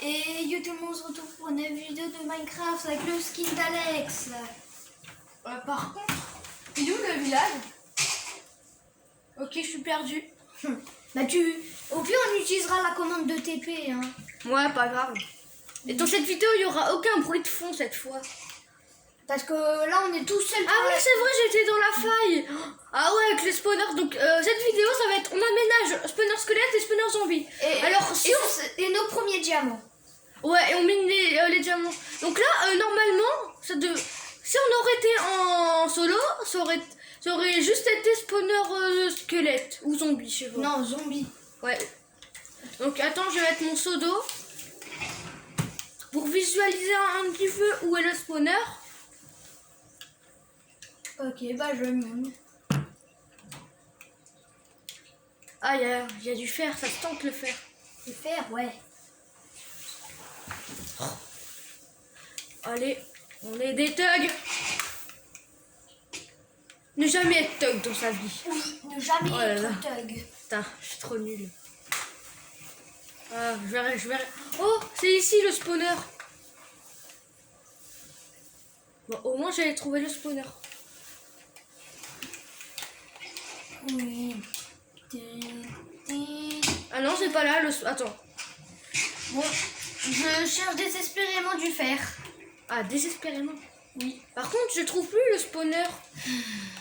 Et yo tout le monde, on se retrouve pour une vidéo de Minecraft avec le skin d'Alex. Par contre, il est où le village? Ok, je suis perdu. Bah au pire on utilisera la commande de TP hein. Ouais, pas grave. Et dans cette vidéo, il y aura aucun bruit de fond cette fois. Parce que là on est tout seul. Ah oui, c'est vrai, j'étais dans la faille. Ah ouais, avec les spawners. Donc cette vidéo, ça va être, on aménage spawner squelette et spawner zombie. Alors si et nos premiers diamants. Ouais, et on mine les diamants. Donc là, normalement, si on aurait été en solo, ça aurait juste été spawner squelette ou zombie, je sais pas. Non, zombie. Ouais. Donc attends, je vais mettre mon seau d'eau pour visualiser un petit peu où est le spawner. Ok, bah je mine. Ah, il y a du fer, ça se tente le fer. Du fer, ouais. Allez, on est des thugs. Ne jamais être thug dans sa vie. Oui, ne jamais être thug. Putain, je suis trop nulle. Ah, je verrai. Oh, c'est ici le spawner. Bon, au moins j'avais trouvé le spawner. Oui. Ah non, c'est pas là. Attends. Bon, je cherche désespérément du fer. Ah, désespérément. Oui. Par contre, je trouve plus le spawner.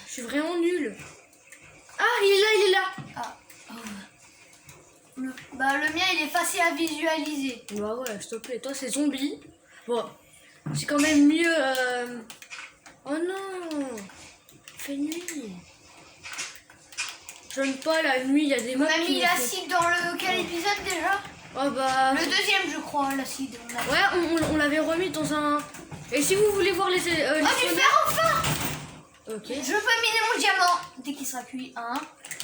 Je suis vraiment nulle. Ah, il est là. Ah. Le mien, il est facile à visualiser. Bah ouais, s'il te plaît. Toi, c'est zombie. Bon, c'est quand même mieux. Oh non, il fait nuit. J'aime pas la nuit, il y a des On mobs a qui mis me l'acide dans quel épisode déjà? Oh bah... Le deuxième, je crois, l'acide. Ouais, on l'avait remis dans un... Et si vous voulez voir les... Oh, du fer enfin! Ok. Je peux miner mon diamant dès qu'il sera cuit.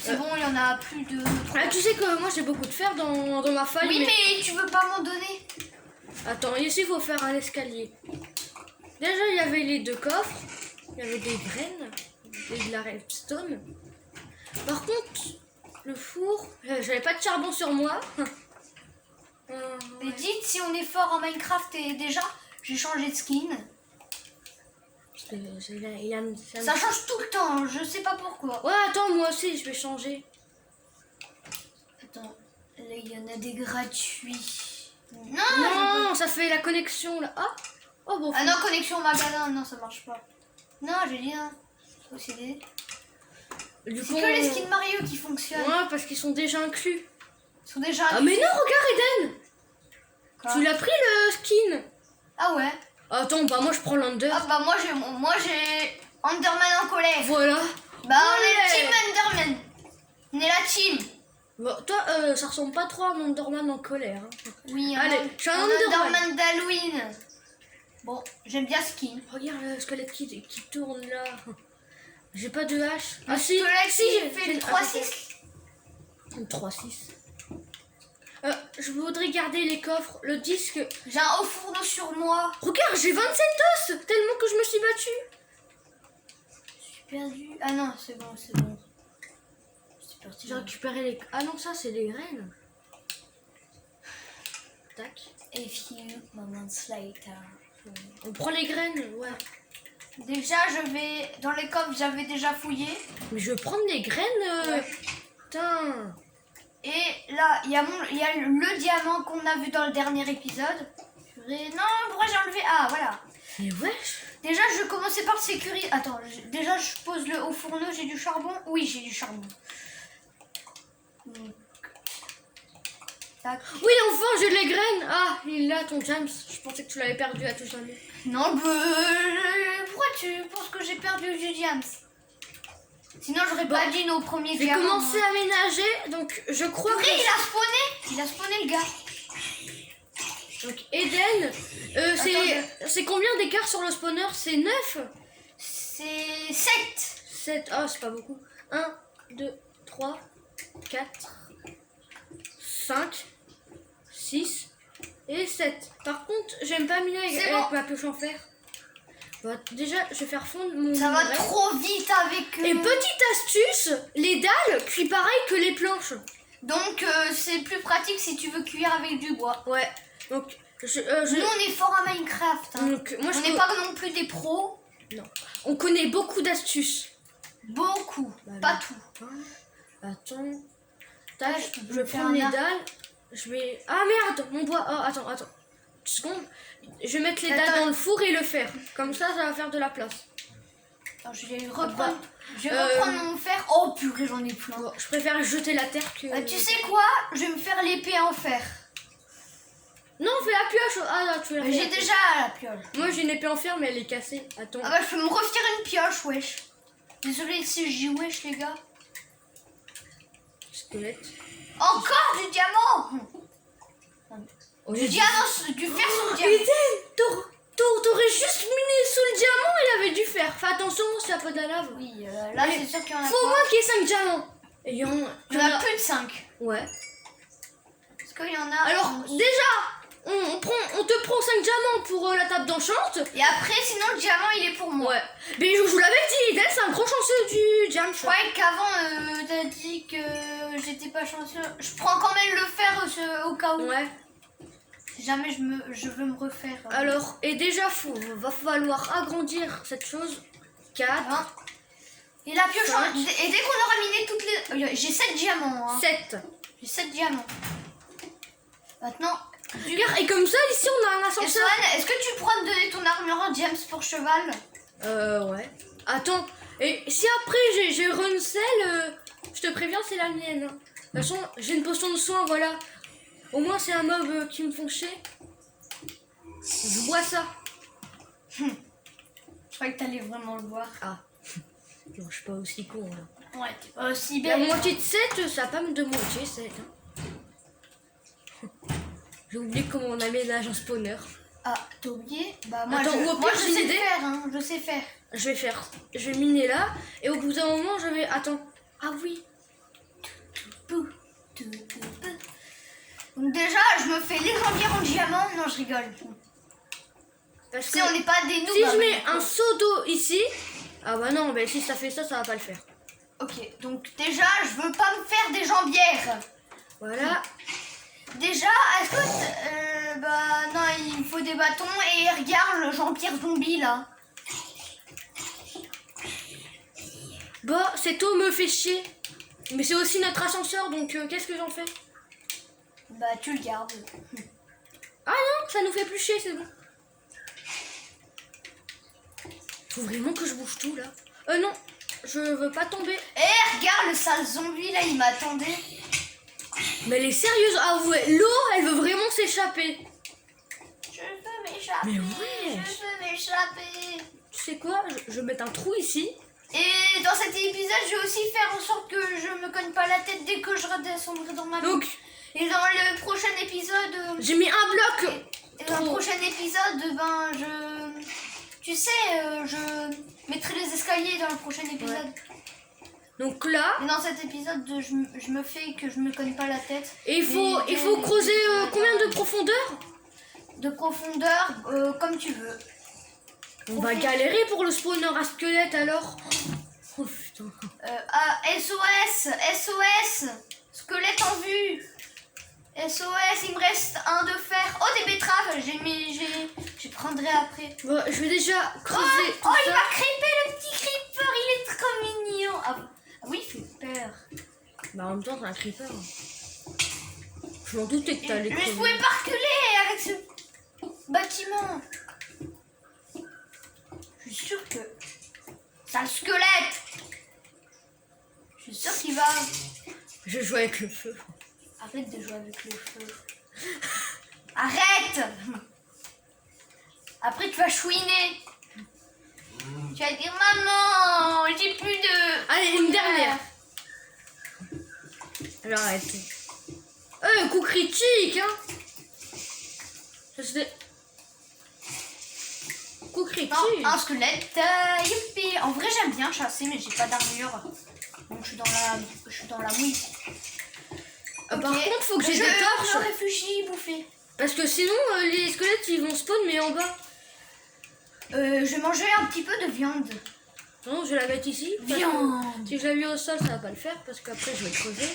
C'est bon, il y en a plus de... Ah, tu sais que moi j'ai beaucoup de fer dans ma faille. Oui, mais tu veux pas m'en donner? Attends, ici il faut faire un escalier. Déjà il y avait les deux coffres. Il y avait des graines et de la redstone. Par contre, le four... J'avais pas de charbon sur moi. Mais dites si on est fort en Minecraft et déjà, j'ai changé de skin. Ça change tout le temps, hein, je sais pas pourquoi. Ouais, attends, moi aussi je vais changer. Attends, là il y en a des gratuits. Non, ça fait la connexion là. Ah, oh bon. Ah non, connexion au magasin, non, ça marche pas. Non, j'ai rien. Possédé. C'est que les skins Mario qui fonctionnent. Ouais, parce qu'ils sont déjà inclus. Ils sont déjà inclus. Ah, mais non, regarde, Eden. Quoi? Tu l'as pris le skin? Ah ouais. Attends, bah moi je prends l'Under. Ah bah moi j'ai Enderman en colère. Voilà. Bah on est team Enderman. On est la team. Bah, toi, ça ressemble pas trop à un Enderman en colère. Hein. Oui, allez, je suis un Enderman d'Halloween. Bon, j'aime bien skin. Regarde le squelette qui tourne là. J'ai pas de hache. Ah si, j'ai fait le 3-6. 3-6. Je voudrais garder les coffres, le disque. J'ai un haut fourneau sur moi. Regarde, j'ai 27 os, tellement que je me suis battue. Je suis perdu. Ah non, c'est bon, c'est bon. J'ai récupéré les... Ah non, ça c'est les graines. Tac. A few moments later. On prend les graines, ouais. Déjà, je vais... Dans les coffres, j'avais déjà fouillé. Mais je veux prendre les graines. Ouais. Putain. Et là, il y a le diamant qu'on a vu dans le dernier épisode. Non, pourquoi j'ai enlevé? Ah, voilà. Mais wesh. Déjà, je vais commencer par sécuriser. Attends, déjà, je pose le haut fourneau. J'ai du charbon? Oui, j'ai du charbon. Donc... Tac. Oui, enfin, j'ai les graines. Ah, il est là, ton James. Je pensais que tu l'avais perdu à tout jamais. Non, pourquoi tu penses que j'ai perdu du diams? Sinon, j'aurais pas dit nos premiers diamants. J'ai commencé à ménager, donc je crois que... Il a spawné le gars. Donc Eden, c'est combien d'écart sur le spawner? C'est 9? C'est 7. 7, oh c'est pas beaucoup. 1, 2, 3, 4, 5, 6 et 7. Par contre, j'aime pas miner avec ma pioche en fer. Bah, déjà, je vais faire fondre mon... Ça va trop vite avec... Et petite astuce, les dalles cuisent pareil que les planches. Donc c'est plus pratique si tu veux cuire avec du bois. Ouais. Donc, Nous on est fort à Minecraft. Hein. donc moi, On n'est pas non plus des pros. Non. On connaît beaucoup d'astuces. Beaucoup. Bah, pas tout. Attends. Tac, je je vais faire prends un les arc. dalles. Je vais... Ah merde, mon bois. Oh, attends. Une seconde. Je vais mettre les dalles Attends. dans le four et le fer. Comme ça va faire de la place. Attends, je vais reprendre, mon fer. Oh purée, j'en ai plein. Bon, je préfère jeter la terre que... Tu sais quoi? Je vais me faire l'épée en fer. Non, fais la pioche. Ah non, tu l'as fait. J'ai déjà la pioche. Moi j'ai une épée en fer mais elle est cassée. Attends. Ah bah je peux me refaire une pioche, wesh. Désolé si je dis wesh les gars. Squelette. Encore du diamant. Oh, Du diamant, du fer sur le diamant. Putain, t'aurais juste miné sous le diamant, il y avait du fer. Fais attention, c'est un peu de la lave. Oui, là Mais c'est sûr qu'il y en a faut au pas. moins qu'il y ait 5 diamants. Et il y en Il y en a plus de 5. Ouais. Parce qu'il y en a... Alors déjà, on te prend 5 diamants pour la table d'enchante. Et après, sinon le diamant il est pour moi. Ouais. Mais je vous l'avais dit, Eden, c'est un gros chanceux du diamant. Je croyais qu'avant t'as dit que j'étais pas chanceux. Je prends quand même le fer au cas où. Ouais. Si jamais je veux me refaire. Alors, et déjà, va falloir agrandir cette chose. 4, Hein. Et la pioche, 5. et dès qu'on aura miné toutes les... J'ai 7 diamants. Hein. 7. J'ai 7 diamants. Maintenant... Regarde, et comme ça, ici, on a un Et ascenseur. Swan, est-ce que tu pourras me donner ton armure en James pour cheval? Ouais. Attends, et si après j'ai Runcel, je te préviens, c'est la mienne. Hein. De toute façon, j'ai une potion de soin, voilà. Au moins, c'est un mob qui me font chier. Je bois ça. Je croyais que t'allais vraiment le voir. Ah. Non, je suis pas aussi con, là. Ouais, t'es pas aussi La belle. moitié de 7, ça pas de moitié, 7. Hein. J'ai oublié comment on aménage un spawner. Ah, t'as oublié? Bah moi, Attends, ou au moi pire, je j'ai une sais idée. faire, hein. Je sais faire. Je vais miner là, et au bout d'un moment, je vais... Attends. Ah oui. Pou, pou, pou, pou. Donc déjà, je me fais les jambières en diamant. Non, je rigole. Parce Tu que sais, on n'est pas des noobs. si je hein, mets mais- un seau d'eau ici... Ah bah non, bah si ça fait ça va pas le faire. Ok, donc déjà, je veux pas me faire des jambières. Voilà. Déjà, est-ce que... bah non, il me faut des bâtons. Et regarde le Jean-Pierre zombie, là. Bah, cette eau me fait chier. Mais c'est aussi notre ascenseur, donc qu'est-ce que j'en fais? Bah, tu le gardes. Ah non, ça nous fait plus chier, c'est bon. Faut vraiment que je bouge tout, là. Non, je veux pas tomber. Eh, regarde le sale zombie, là, il m'attendait. Mais elle est sérieuse. Ah ouais, l'eau, elle veut vraiment s'échapper. Je veux m'échapper. Mais ouais. Je veux m'échapper. Tu sais quoi? Je vais mettre un trou ici. Et dans cet épisode, je vais aussi faire en sorte que je me cogne pas la tête dès que je redescendrai dans ma vie. Donc, Et dans le prochain épisode... j'ai mis un bloc. Et dans le prochain épisode, ben, tu sais, je mettrai les escaliers dans le prochain épisode. Donc là, Et dans cet épisode, je me fais que je me cogne pas la tête. et il faut creuser combien de profondeur? De profondeur, comme tu veux. On va galérer pour le spawner à squelette alors. Oh putain. SOS, SOS, squelette en vue. SOS, il me reste un de fer. Oh, des betteraves, je prendrai après. Bon, je vais déjà creuser tout Oh, il ça. va creeper, le petit creeper, il est trop mignon. Ah oui, il fait peur. Bah en même temps, c'est un creeper. Je m'en doutais que t'allais Mais je crever. pouvais pas reculer avec ce bâtiment. Je suis sûre que... C'est un squelette. Je suis sûre qu'il va... Je joue avec le feu. Arrête de jouer avec le feu. Arrête. Après tu vas chouiner. Tu vas dire maman, j'ai plus de... Allez, une dernière. J'arrête. Coup critique, hein. Coup critique. Non, un squelette. Youpi. En vrai j'aime bien chasser mais j'ai pas d'armure. Donc je suis dans la mouille. Par Ok. contre, faut que j'ai Je des me torches. réfugie bouffer. Parce que sinon, les squelettes, ils vont spawn, mais en bas. Je vais manger un petit peu de viande. Non, je vais la mettre ici. parce que Viande. Si je la mets au sol, ça va pas le faire parce qu'après je vais creuser.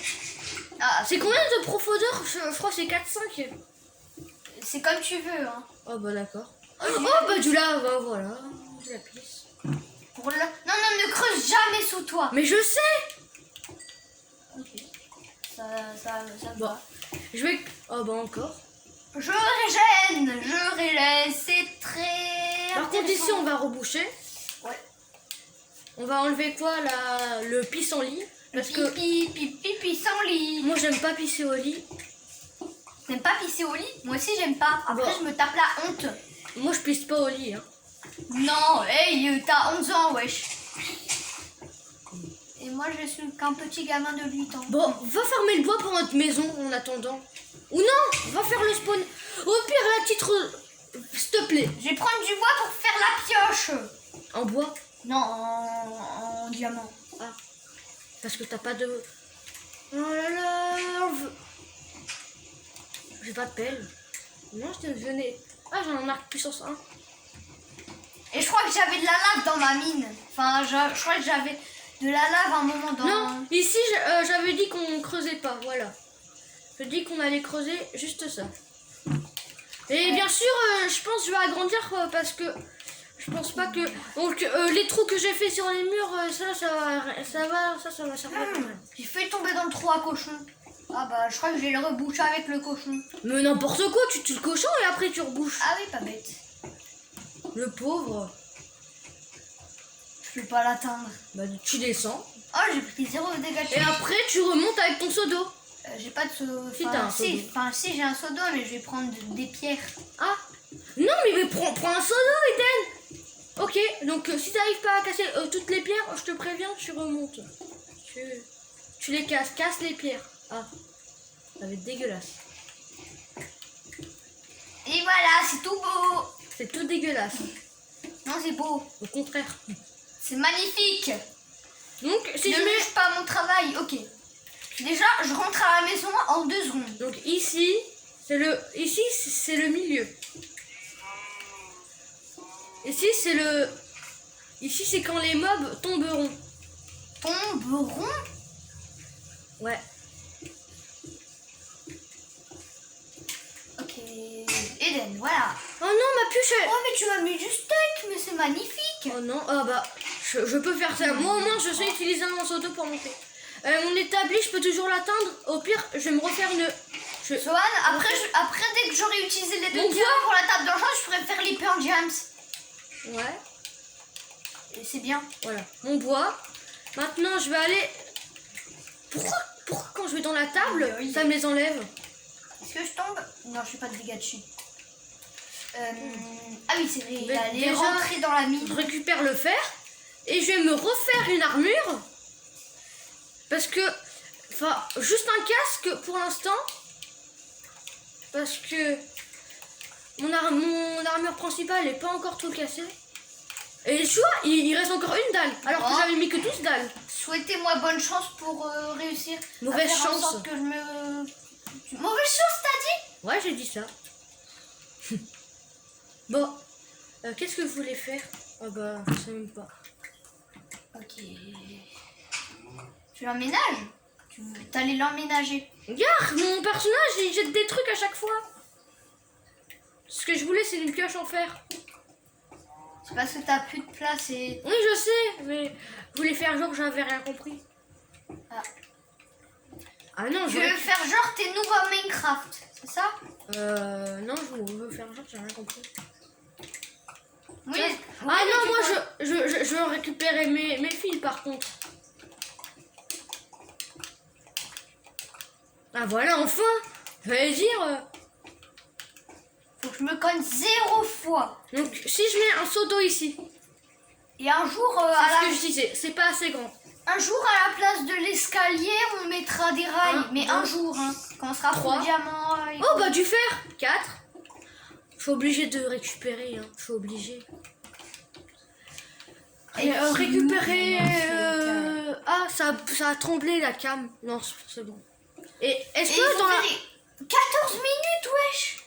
Ah, C'est combien de profondeur? Je crois que c'est 4-5. c'est comme tu veux. Hein. Oh bah d'accord. Oh bah du lave, voilà. De la pisse. Pour le... Non, non, ne creuse jamais sous toi. Mais je sais. Ok. Ça me Bon. va. Je vais... Oh bah encore. Je régène, c'est très Par contre ici on va reboucher. Ouais. On va enlever quoi là? Le pissenlit. Parce que Pipi sans lit. moi j'aime pas pisser au lit. T'aimes pas pisser au lit? Moi aussi j'aime pas. Après Bon. je me tape la honte. Moi je pisse pas au lit. Hein. Non, hey, t'as 11 ans, wesh. Et moi je suis qu'un petit gamin de 8 ans. Bon, va farmer le bois pour notre maison en attendant. Ou non, va faire le spawn. Au pire la titre... S'il te plaît. Je vais prendre du bois pour faire la pioche. En bois. Non, en diamant. Ah. Parce que t'as pas de... Oh là là. J'ai pas de pelle. Non, je te venais. Ah, j'ai un arc puissance 1. Et je crois que j'avais de la lave dans ma mine. Enfin, je crois que j'avais de la lave à un moment dans... Non, ici j'avais dit qu'on creusait pas, voilà. Je dis qu'on allait creuser juste ça. Et bien sûr, je pense que je vais agrandir parce que je pense pas que... Donc les trous que j'ai fait sur les murs, ça va servir quand même. J'ai fait tomber dans le trou à cochon. Ah bah, je crois que je vais le reboucher avec le cochon. Mais n'importe quoi, tu tues le cochon et après tu rebouches. Ah oui, pas bête. Le pauvre. Je peux pas l'atteindre. Bah tu descends. Oh, j'ai pris 0 dégâts de Et après tu remontes avec ton seau d'eau. j'ai pas de seau... Si, t'as un seau d'eau. Si, j'ai un seau d'eau, mais je vais prendre des pierres. Ah. Non mais prends un seau d'eau, Eden. Ok, donc si t'arrives pas à casser toutes les pierres, je te préviens, tu remontes. Tu les casses, casse les pierres. Ah, ça va être dégueulasse. Et voilà, c'est tout beau. C'est tout dégueulasse. Non, c'est beau. Au contraire. C'est magnifique. Donc si Ne je mets... juge pas mon travail. Ok. Déjà, je rentre à la maison en 2 secondes. Donc ici, c'est le milieu. Ici c'est quand les mobs tomberont. Tomberont. Ouais. Ok. Eden, voilà. Oh non, ma pioche elle... Oh, mais tu m'as mis du steak, mais c'est magnifique. Oh non, ah bah, je peux faire ça. Moi au moins je sais utiliser un seau d'eau pour monter. Mon établi, je peux toujours l'atteindre. Au pire, je vais me refaire une... Sohan, après, dès que j'aurai utilisé les 2 Mon diamants pour la table d'argent, je pourrais faire l'hyper gems. Ouais, Et c'est bien. voilà. Mon bois. Maintenant, je vais aller... Pourquoi quand je vais dans la table, Oui. ça me les enlève? Est-ce que je tombe? Non, je fais pas de dégâts dessus. Ah oui, c'est vrai, il Mais allait déjà, rentrer dans la Je mine. récupère le fer et je vais me refaire une armure. Parce que... Enfin, juste un casque pour l'instant. Parce que... Mon armure principale n'est pas encore tout cassée. Et tu vois, il reste encore une dalle. Alors que Oh. j'avais mis que 12 dalles. Souhaitez-moi bonne chance pour réussir. Mauvaise à faire en chance. sorte que je me... Mauvaise chance, t'as dit? Ouais, j'ai dit ça. Bon. Qu'est-ce que vous voulez faire? Ah bah, je sais même pas. Ok. Tu l'emménages? T'allais l'emménager. Regarde, mon personnage, il jette des trucs à chaque fois. Ce que je voulais, c'est une pioche en fer. C'est parce que t'as plus de place et... Oui, je sais, mais vous voulez faire genre que j'avais rien compris. Ah. Ah non, Tu veux faire genre t'es nouveau à Minecraft, c'est ça? Non, je veux faire genre que j'ai rien compris. Oui. Ah non, moi je veux récupérer mes fils par contre. Ah voilà, enfin. J'allais dire. Faut que je me cogne 0 fois. Donc si je mets un seau d'eau ici, Et un jour, c'est ce que je disais, c'est pas assez grand. un jour à la place de l'escalier, on mettra des rails. Un, mais deux, un jour, hein, quand on sera trois. full diamant. Oh bah du fer. 4. Je suis obligée de récupérer, hein. Je suis obligée. Et Récupérer... Ah, ça a tremblé la cam. Non, c'est bon. Et est-ce que dans la... 14 minutes, wesh.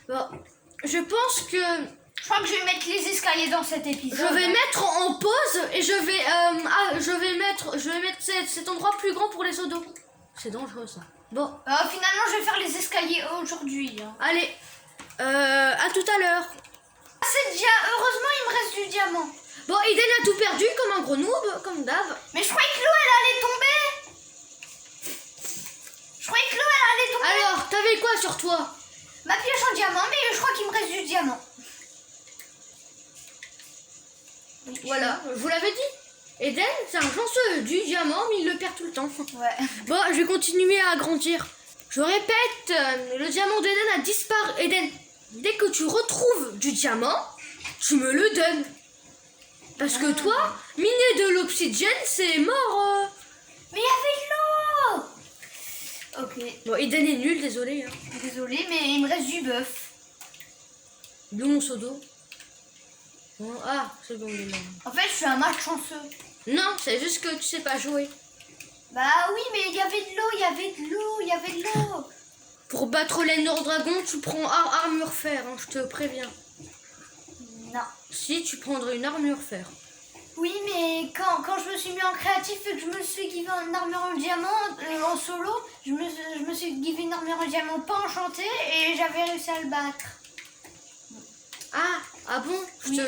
Bon, je pense que Je crois que je vais mettre les escaliers dans cet épisode. Je vais mettre en pause et je vais mettre cet endroit plus grand pour les seaux d'eau. C'est dangereux ça. Bon, Finalement, je vais faire les escaliers aujourd'hui. Hein. allez. À tout à l'heure. Ah, c'est déjà... Heureusement, il me reste du diamant. Bon, Eden a tout perdu comme un gros noob, comme d'hab. Mais je croyais que l'eau, elle allait tomber. Je croyais que l'eau, elle allait tomber. Alors, t'avais quoi sur toi? Ma pioche en diamant, mais je crois qu'il me reste du diamant. Oui, Voilà, je vous l'avais dit. Eden, c'est un chanceux du diamant, mais il le perd tout le temps. Ouais. Bon, je vais continuer à agrandir. Je répète, le diamant d'Eden a disparu. Eden, dès que tu retrouves du diamant, tu me le donnes. Parce que toi, miner de l'obsidienne, c'est mort. Mais il y avait de l'eau. Ok. Bon, Eden est nul, désolé. Hein. Désolée, mais il me reste du bœuf. D'où mon seau d'eau? Bon, ah, c'est bon, il est là. En fait, je suis un malchanceux. Non, c'est juste que tu sais pas jouer. Bah oui, mais il y avait de l'eau, il y avait de l'eau, il y avait de l'eau. Pour battre l'Ender Dragon, tu prends armure fer, hein, je te préviens. Non. Si, tu prendrais une armure fer. Oui, mais quand je me suis mis en créatif et que je me suis givé une armure en diamant en solo, je me suis givé une armure en diamant pas enchantée et j'avais réussi à le battre. Ah bon? Oui.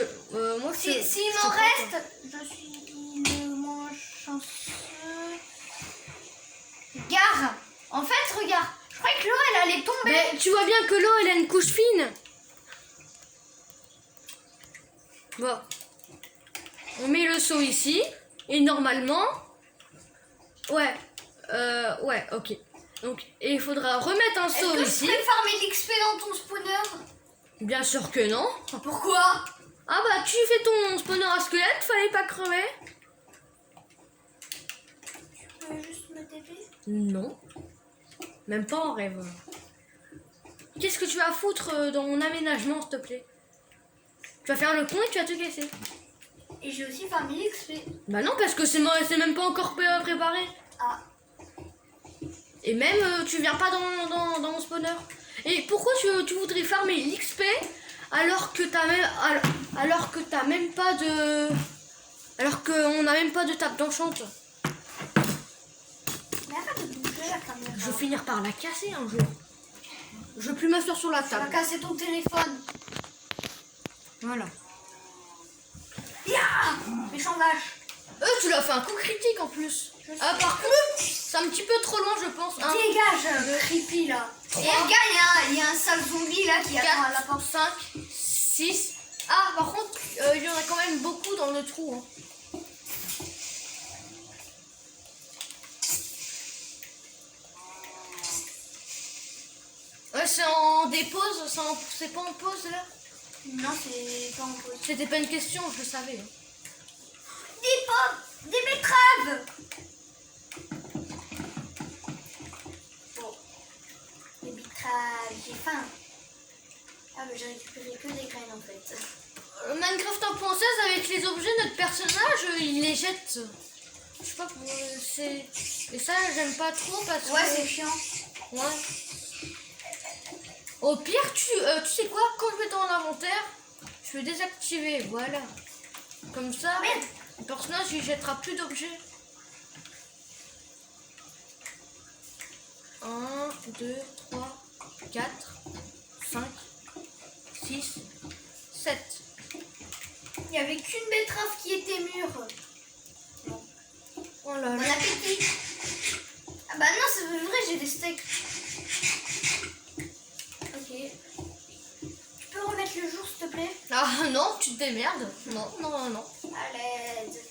Moi, S'il m'en reste, je suis le moins chanceux. Regarde, en fait, regarde, je croyais que l'eau elle allait tomber. Mais tu vois bien que l'eau, elle a une couche fine. Bon. On met le seau ici. Et normalement... Ouais. Ouais, ok. Donc, et il faudra remettre un seau Est-ce ici. que tu peux farmer l'XP dans ton spawner? Bien sûr que non. Pourquoi? Ah bah, tu fais ton spawner à squelette, fallait pas crever. Tu peux juste me TP? Non. Même pas en rêve. Qu'est-ce que tu vas foutre dans mon aménagement, s'il te plaît? Tu vas faire le pont et tu vas te casser. Et j'ai aussi farmé l'XP. Bah non, parce que c'est même pas encore préparé. Ah. Et même, tu viens pas dans mon spawner. Et pourquoi tu voudrais farmer l'XP alors que t'as même pas de... Alors qu'on n'a même pas de table d'enchante. Mais arrête de bouger la caméra. Je vais finir par la casser un jour. Je veux plus m'asseoir sur la Tu vas table. casser ton téléphone. Voilà. Ya! Méchant vache. Tu l'as fait un coup critique en plus. Ah par contre, c'est un petit peu trop loin je pense. Hein. Dégage, creepy là. Et regarde, il y a un sale zombie là qui attend à la porte. 5, 6. Ah par contre, il y en a quand même beaucoup dans le trou. Hein. Ouais, c'est en dépose, c'est pas en pause là. Non, c'est pas en pause. C'était pas une question, je le savais. Hein. Des pommes, des betteraves. Bon, des betteraves, j'ai faim. Ah mais j'ai récupéré que des graines en fait. Minecraft 1.16 avec les objets, notre personnage, il les jette. Je sais pas, c'est... Et ça, j'aime pas trop parce que... Ouais, c'est chiant. Ouais. Au pire, tu sais quoi, quand je mets dans l'inventaire, je vais désactiver, voilà. Comme ça, Merde. le personnage, il jettera plus d'objets. 1, 2, 3, 4, 5, 6, 7. Il n'y avait qu'une betterave qui était mûre. Oh là Bon là. appétit. Ah bah non, c'est vrai, j'ai des steaks. Ok. Tu peux remettre le jour, s'il te plaît? Ah non, tu te démerdes. Non, non, non, non. À l'aide.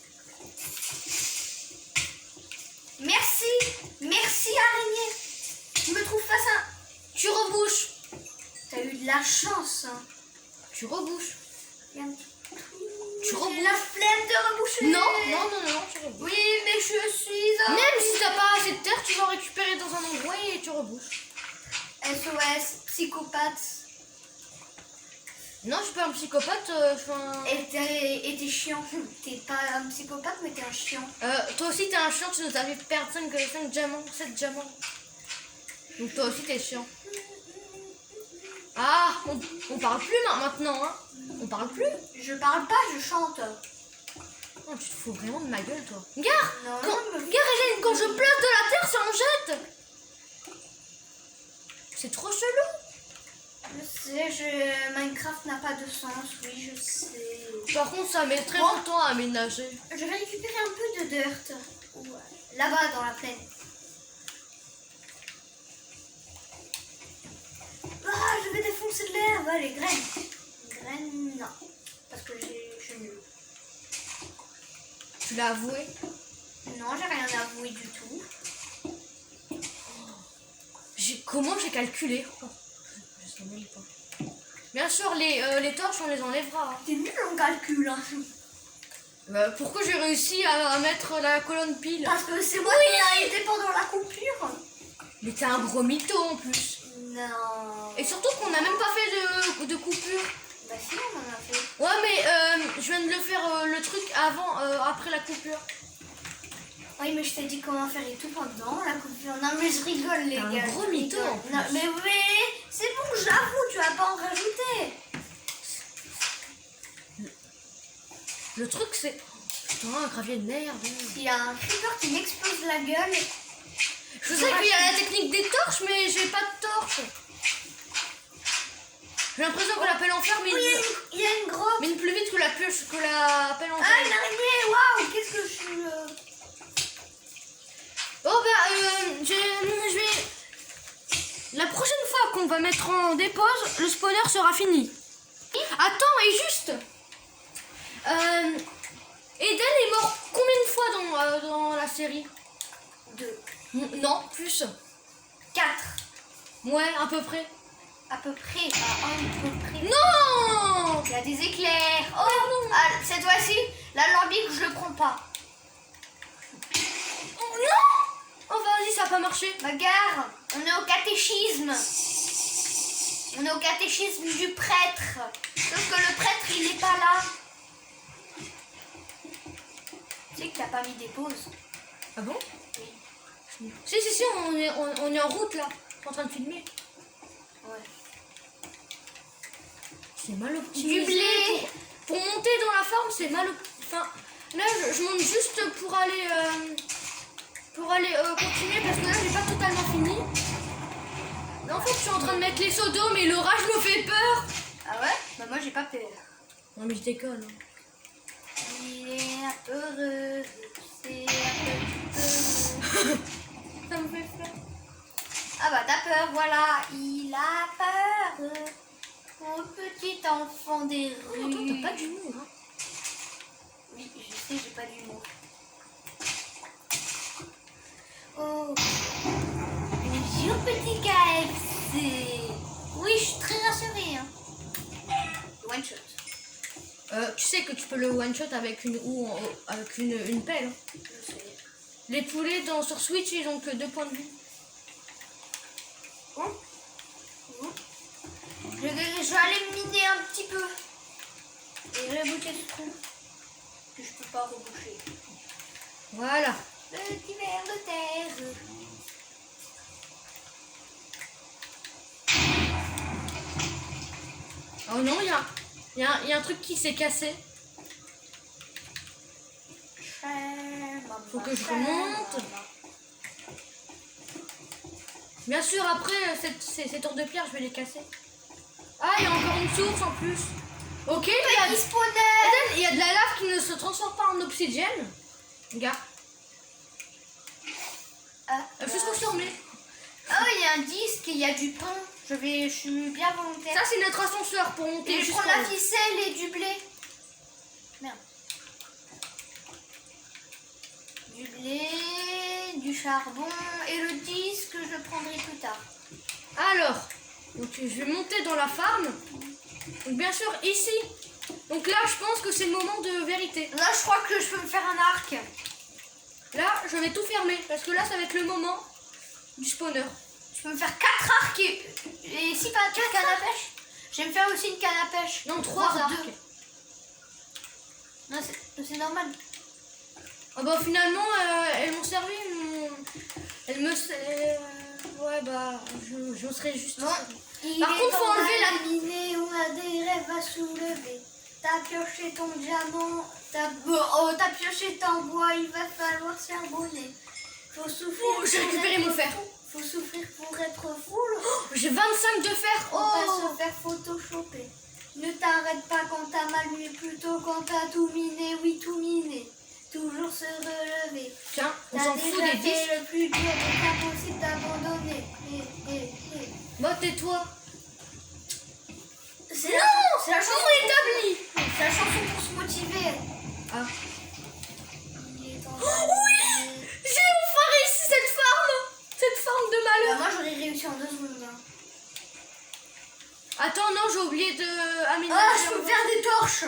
Merci. Merci, araignée. Je me trouve face à... Tu rebouches. T'as eu de la chance, hein. Tu rebouches. Il y a un petit trou. Tu J'ai rebouches. la flemme de reboucher. Non, non, non, non, tu rebouches. Oui, mais je suis un... Même si t'as pas assez de terre, tu vas récupérer dans un endroit et tu rebouches. SOS, psychopathe. Non, je suis pas un psychopathe. Et t'es chiant. T'es pas un psychopathe, mais t'es un chiant. Toi aussi, t'es un chiant, tu nous avais perdu 5 diamants, 7 diamants. Donc toi aussi, t'es chiant. Ah, on parle plus maintenant, hein. On parle plus. Je parle pas, je chante. Oh, tu te fous vraiment de ma gueule, toi. Regarde, Non, regarde, quand je place de la terre, ça en jette. C'est trop chelou. je sais, Minecraft n'a pas de sens, oui, je sais. Par contre, ça met très Bon. longtemps à aménager. Je vais récupérer un peu de dirt. Là-bas, dans la plaine. Ah, je vais défoncer de l'herbe. Ah, les graines. Les graines, non. Parce que je suis nulle. Tu l'as avoué. Non, j'ai rien avoué du tout. Comment j'ai calculé? Oh, je sais même pas. Bien sûr, les torches, on les enlèvera. Hein. T'es nul en calcul, hein. Pourquoi j'ai réussi à mettre la colonne pile? Parce que c'est moi qui ai été pendant la coupure. Mais t'es un gros mytho en plus. Non. Et surtout qu'on n'a même pas fait de coupure. Bah si, on en a fait. Ouais, mais je viens de le faire le truc après la coupure. Oui, mais je t'ai dit comment faire et tout pendant la coupure. Non, mais je rigole, les T'es un gars. gros je mytho, rigole. en plus. Non, mais c'est bon, j'avoue, tu vas pas en rajouter. Le truc, c'est... Putain, un gravier de merde. Il y a un creeper qui m'explose la gueule. Je sais qu'il y a la technique des torches, mais j'ai pas de torche. J'ai l'impression que la pelle en fer, mais... Oui, il y a une grotte. Mine plus vite que la pelle en Ah, fer. une araignée, waouh, qu'est-ce que je suis... Oh bah, je vais... La prochaine fois qu'on va mettre en dépose, le spawner sera fini. Attends, et juste... Eden est mort combien de fois dans la série? 2, Non, plus. 4, Ouais, à peu près. à peu près, à peu près. Non! Il y a des éclairs. Oh, ah, cette fois-ci, l'alambic, je le prends pas. Oh, non! Oh, vas-y, ça a pas marché. Bagarre, on est au catéchisme. On est au catéchisme du prêtre. Sauf que le prêtre, il est pas là. Tu sais que t'as pas mis des pauses. Ah bon? Oui. Si, on est en route là. Je suis en train de filmer. Ouais. C'est mal optimisé. Du blé. Pour monter dans la forme, c'est mal Enfin, là, je monte juste pour aller continuer parce que là, j'ai pas totalement fini. Là, en fait, je suis en train de mettre les seaux d'eau, mais l'orage me fait peur. Ah ouais? Bah moi, j'ai pas peur. Non, mais je déconne. Il est un peu heureux, c'est un peu heureux. Ça me fait peur. Ah bah t'as peur, voilà, il a peur. Mon petit enfant des Oh, rues. toi, t'as pas d'humour, hein. Oui, je sais, j'ai pas d'humour. Oh, bonjour petit KFC. Oui, je suis très rassurée. Hein. One shot. Tu sais que tu peux le one shot avec une pelle. Hein. Je sais. Les poulets sur Switch, ils ont que 2 points de vie. Oh. Oh. Je vais aller miner un petit peu. Et reboucher ce trou. Que je peux pas reboucher. Voilà. Petit ver de terre. Oh non, il y a un truc qui s'est cassé. Faut que je remonte. Bien sûr, après, ces tours de pierre, je vais les casser. Ah, il y a encore une source en plus. Ok, Petit spawner. il y a de la lave qui ne se transforme pas en obsidienne. Regarde. Je suis transformée. Oh, il y a un disque et il y a du pain. Je suis bien volontaire. Ça, c'est notre ascenseur pour monter Et je jusqu'en prends la haut. ficelle et du blé. Merde. Du blé, du charbon et le disque, je le prendrai plus tard. Alors, donc, je vais monter dans la farm. Donc, bien sûr, ici. Donc là, je pense que c'est le moment de vérité. Là, je crois que je peux me faire un arc. Là, je vais tout fermer parce que là, ça va être le moment du spawner. Je peux me faire 4 arcs et si pas 4 cannes à pêche. Je vais me faire aussi une canne à pêche. Non, 3 Voire arcs. 2. Non, c'est normal. Ah bah finalement, elles m'ont servi. Elles me... ouais, bah, je serai juste... Bon, Par contre, faut enlever la... miner, on a des rêves à soulever. T'as pioché ton diamant, t'as pioché ton bois, il va falloir charbonner. Faut souffrir. J'ai récupéré mon fer. Faut souffrir pour être fou. J'ai 25 de fer. Faut pas se faire photoshopper. Ne t'arrête pas quand t'as mal, mais plutôt quand t'as tout miné, oui tout miné. Toujours se relever. Tiens, on T'as s'en fout déjà des 10. fait le plus dur, donc impossible d'abandonner. Bah tais-toi. C'est Non, la chanson établi. C'est la chanson pour se motiver. Ah. Il est temps Oui, j'ai enfin réussi cette farm de malheur. moi j'aurais réussi en 2 secondes. Hein. Attends, non, j'ai oublié de aménager. Ah, je peux faire des torches.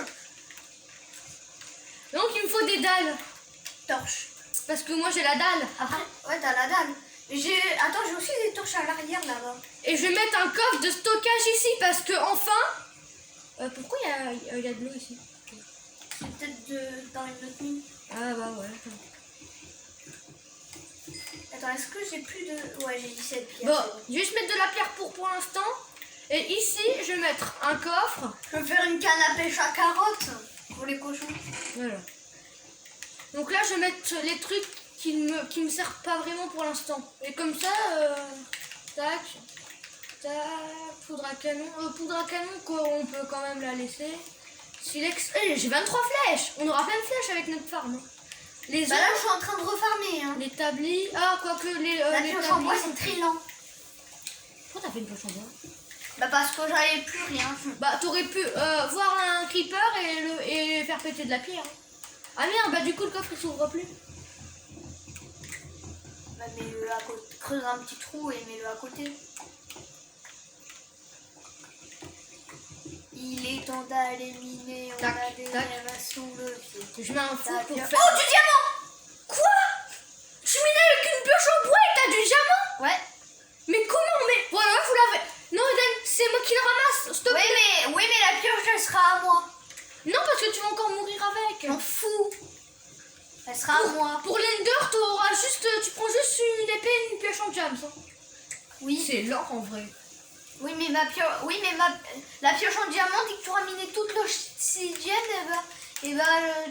Donc il me faut des dalles. Torches. Parce que moi j'ai la dalle. Après, ouais, t'as la dalle. Attends, j'ai aussi des torches à l'arrière là-bas. Et je vais mettre un coffre de stockage ici parce que enfin. Pourquoi il y a de l'eau ici? C'est peut-être dans une autre mine. Ah bah ouais. Attends, est-ce que j'ai plus de. Ouais, j'ai 17 pierres. Bon, je vais juste mettre de la pierre pour l'instant. Et ici, je vais mettre un coffre. Je vais faire une canne à pêche à carottes pour les cochons. Voilà. Donc là, je vais mettre les trucs qui me servent pas vraiment pour l'instant. Et comme ça, tac, tac, poudre à canon. Poudre à canon, on peut quand même la laisser. Silex. J'ai 23 flèches. On aura plein de flèches avec notre farm. Les Bah là, je suis en train de refarmer. Hein. l'établi. Ah, quoique les. La les pioche en bois, établis. c'est très lent. Pourquoi t'as fait une pioche en bois? Bah, parce que j'avais plus rien. Bah, t'aurais pu voir un creeper et faire péter de la pierre. Ah merde, bah du coup, le coffre il s'ouvre plus. Bah, mets-le à côté. Creuse un petit trou et mets-le à côté. Il est temps d'aller miner. On Tac, a des tac. rêves sous le pied. Je mets un four pour Oh, faire. du diamant! Quoi? Tu minais avec une pioche en bois et t'as du diamant? Ouais. Mais comment? Mais voilà, vous l'avez. Non, Eden, c'est moi qui le ramasse. Stop. Oui, mais la pioche, elle sera à moi. Non, parce que tu vas encore mourir avec. Je m'en fous. Elle sera à moi. Pour l'Ender, tu prends juste une épée et une pioche en diamant. Oui. C'est lent en vrai. Oui, mais la pioche en diamant, dès que tu auras miné toute l'obsidienne, et bah,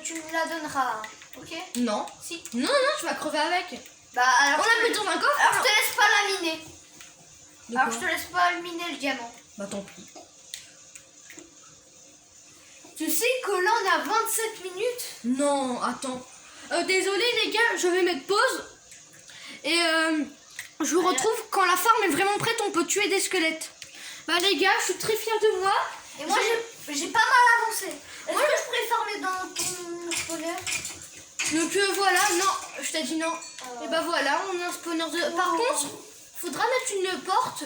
tu me la donneras. Ok? Non. Si. Non, tu vas crever avec. Bah, alors. On la met dans un coffre. Alors, je te laisse pas la miner. De Alors, quoi? je te laisse pas miner le diamant. Bah tant pis. Tu sais que là, on a 27 minutes. Non, attends. Désolé les gars, je vais mettre pause. Et je vous retrouve quand la farm est vraiment prête, on peut tuer des squelettes. Bah les gars, je suis très fière de moi. Et moi, j'ai pas mal avancé. Est-ce que je pourrais farmer dans ton spawner? Donc voilà, non, je t'ai dit non. Et bah voilà, on a un spawner de... Par contre, faudra mettre une porte.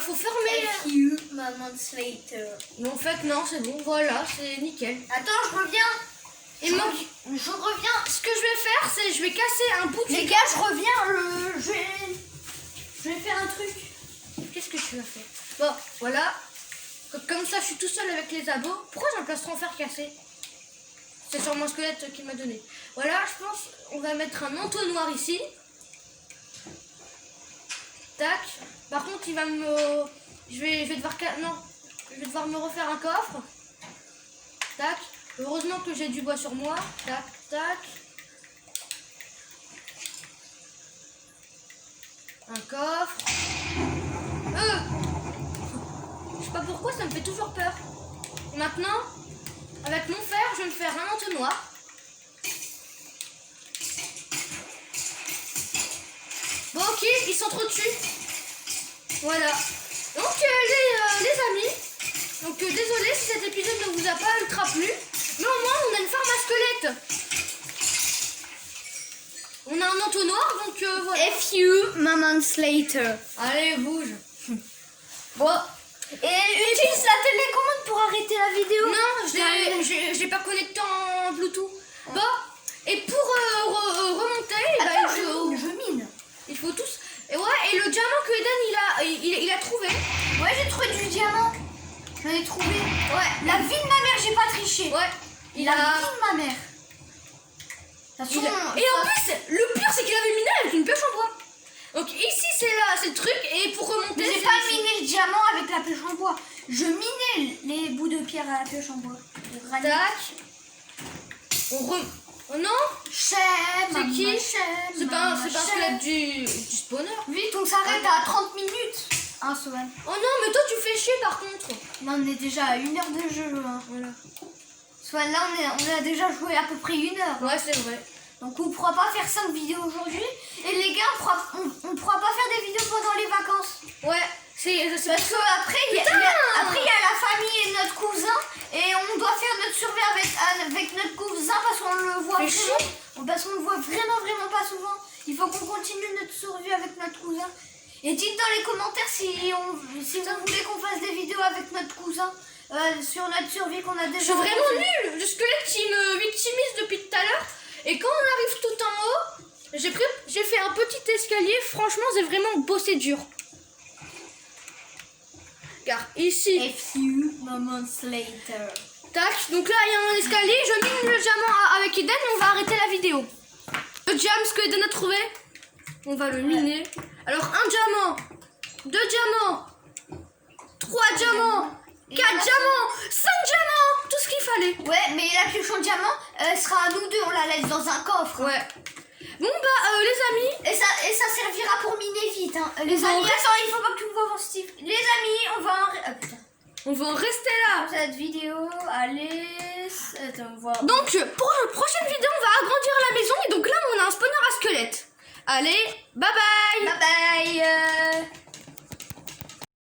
Faut fermer... FU, Maman Slater. Mais en fait, non, c'est bon, voilà, c'est nickel. Attends, je reviens. Et moi, Je reviens. ce que je vais faire, c'est je vais casser un bout de... Les gars, je reviens. Je vais faire un truc. Qu'est-ce que tu vas faire? Bon, voilà. Comme ça, je suis tout seul avec les abos. Pourquoi j'ai un plastron en fer cassé? C'est sur mon squelette qu'il m'a donné. Voilà, je pense on va mettre un entonnoir ici. Tac. Par contre, il va me... Je vais devoir... Non. Je vais devoir me refaire un coffre. Tac. Heureusement que j'ai du bois sur moi. Tac, tac. Un coffre. Je sais pas pourquoi, ça me fait toujours peur. Et maintenant, avec mon fer, je vais me faire un entonnoir. Bon, ok, ils s'entretuent. Voilà. Donc, les amis, donc désolé si cet épisode ne vous a pas ultra plu. Mais au moins, on a une farm à squelettes. On a un entonnoir, donc voilà. FU, Maman Slater. Allez, bouge. Bon. Et utilise la télécommande pour arrêter la vidéo. Non, je l'ai pas connecté en Bluetooth. Bon, et pour remonter, Attends, bah, je mine. il faut tous. Et ouais, et le diamant que Eden il a trouvé. Ouais, j'ai trouvé du diamant. J'en ai trouvé. Ouais, la vie de ma mère, j'ai pas triché. Ouais, La vie de ma mère. De toute façon, Et en plus, le pire c'est qu'il avait miné avec une pioche en bois. Donc ici c'est le truc et pour remonter. j'ai c'est pas ici. miné le diamant avec la pioche en bois. Je minais des bouts de pierre à la pioche en bois. De granit. Tac. Oh non, C'est qui? C'est pas un squelette du spawner. Vite, on s'arrête à 30 minutes. Hein, Swan. Oh non, mais toi tu fais chier par contre. Là, on est déjà à 1 heure de jeu. Hein. Voilà. Swan, là, on a déjà joué à peu près 1 heure. Ouais, c'est vrai. Donc, on pourra pas faire 5 vidéos aujourd'hui. Et les gars, on pourra pas faire des vidéos pendant les vacances. Ouais, c'est Parce qu'après, il y a la famille et notre cousin. Et on doit faire notre survie avec notre cousin parce qu'on le voit parce qu'on le voit vraiment pas souvent. Il faut qu'on continue notre survie avec notre cousin. Et dites dans les commentaires si vous voulez qu'on fasse des vidéos avec notre cousin sur notre survie qu'on a déjà. Je suis vraiment nulle. Le squelette qui me victimise depuis tout à l'heure. Et quand on arrive tout en haut, j'ai fait un petit escalier. Franchement, j'ai vraiment bossé dur. Car ici. A few moments later. Tac, donc là il y a un escalier. Je mine le diamant avec Eden et on va arrêter la vidéo. Le diamant que Eden a trouvé, on va le miner. Alors 1 diamant, 2 diamants, 3 diamants, 4 diamants, 5 diamants, tout ce qu'il fallait. Ouais, mais la pioche en diamant, elle sera à nous deux, on la laisse dans un coffre. Ouais. Bon bah les amis. Et ça servira pour miner vite. Hein. Les amis, attends, il faut pas que tu me vois voir Steve. Les amis, on va putain. On va en rester là. Cette vidéo, allez. Attends, on va. Donc pour la prochaine vidéo, on va agrandir la maison et donc là on a un spawner à squelette. Allez, bye bye. Bye bye.